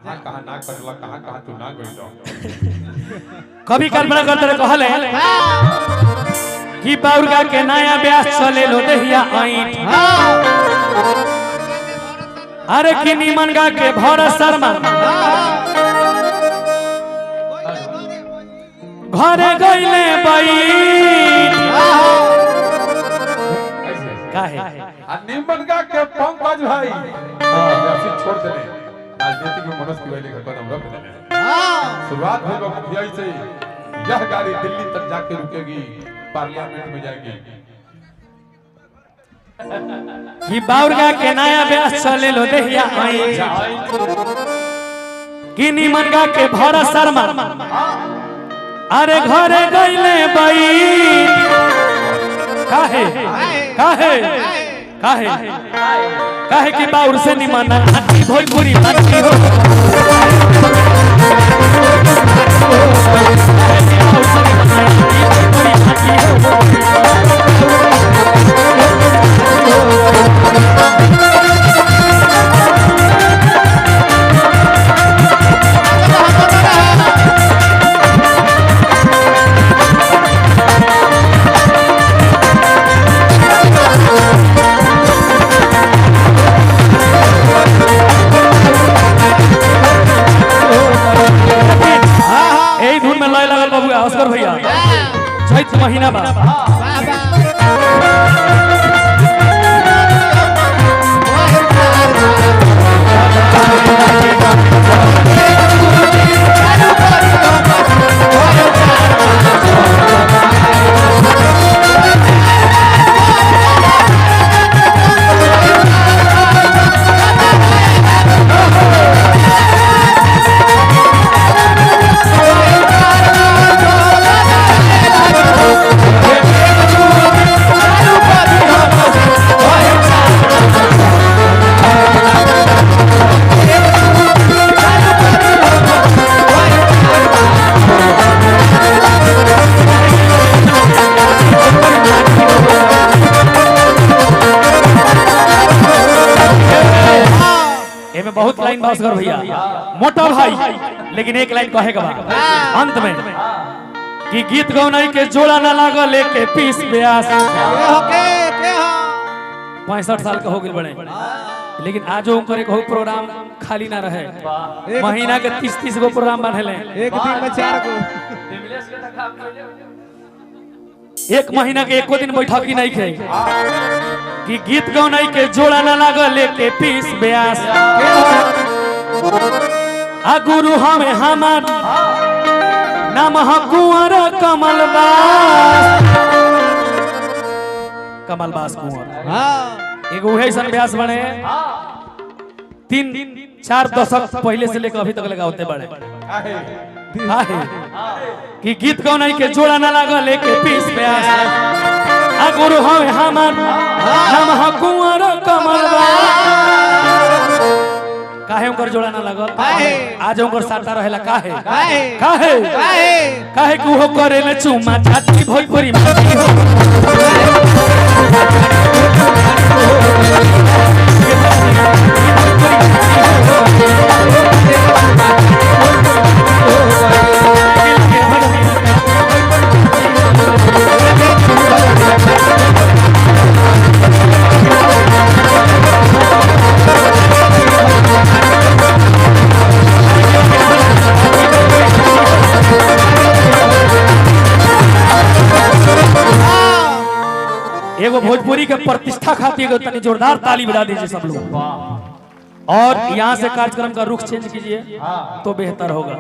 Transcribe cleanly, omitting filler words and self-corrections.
कहां ना करला कहां तू ना गइलो कभी कल्पना करते रहे कहले कि बाउरगा के नया ब्याह चले लो दहिया आईट अरे कि निमन गा के भरत शर्मा घरे गइले बई काहे आ निमन गा के पंकज भाई ऐसे छोड़ देने राजनीति में मनोज तिवारी का कदम रख देने शुरुआत होगा मुखिया से यह गाड़ी दिल्ली तक जाके रुकेगी पार्लियामेंट में जाएगी कि बाउरगा के नया ब्याह चले लो दहिया आई कि निमन गा के भरत शर्मा अरे घरे गइले बई काहे काहे काहे काहे कि बाउर से निमन आती भोजपुरी बाती हो अस्कर भैया चैत महीना बा बहुत लाइन भास्कर भैया मोटा भाई लेकिन एक लाइन कहेगा अंत में कि गीत गौनाई के जोड़ा ना लागल लेके पीस ब्यास 65 साल का हो गए बड़े लेकिन आज उनकर एक प्रोग्राम खाली ना रहे महीना के 30 गो प्रोग्राम बनेले एक दिन में 4 गो एक महीना के एको दिन बैठक ही नहीं खे कि गीत गौनाई के जोड़ा ना लागल लेके पीस ब्यास आ गुरु हमें हमार नाम ह कुंवर कमलबास कुंवर एगो उहे सन ब्यास बने 3-4 दशक पहले से लेकर अभी तक लगाते बड़े कि गीत गौनाई के जोड़ा ना लागल लेके पीस ब्यास आ गुरु हमें हमार नाम ह कुंवर काहे उनकर जोड़ा ना लागल आज उनकर साटा रहेला काहे काहे काहे कि वो करेले चुमा छाती भोजपुरी माटी हो एगो भोजपुरी के प्रतिष्ठा खातिर तनी जोरदार ताली बजा दीजिए सब लोग और यहाँ से कार्यक्रम का रुख चेंज कीजिए तो बेहतर होगा।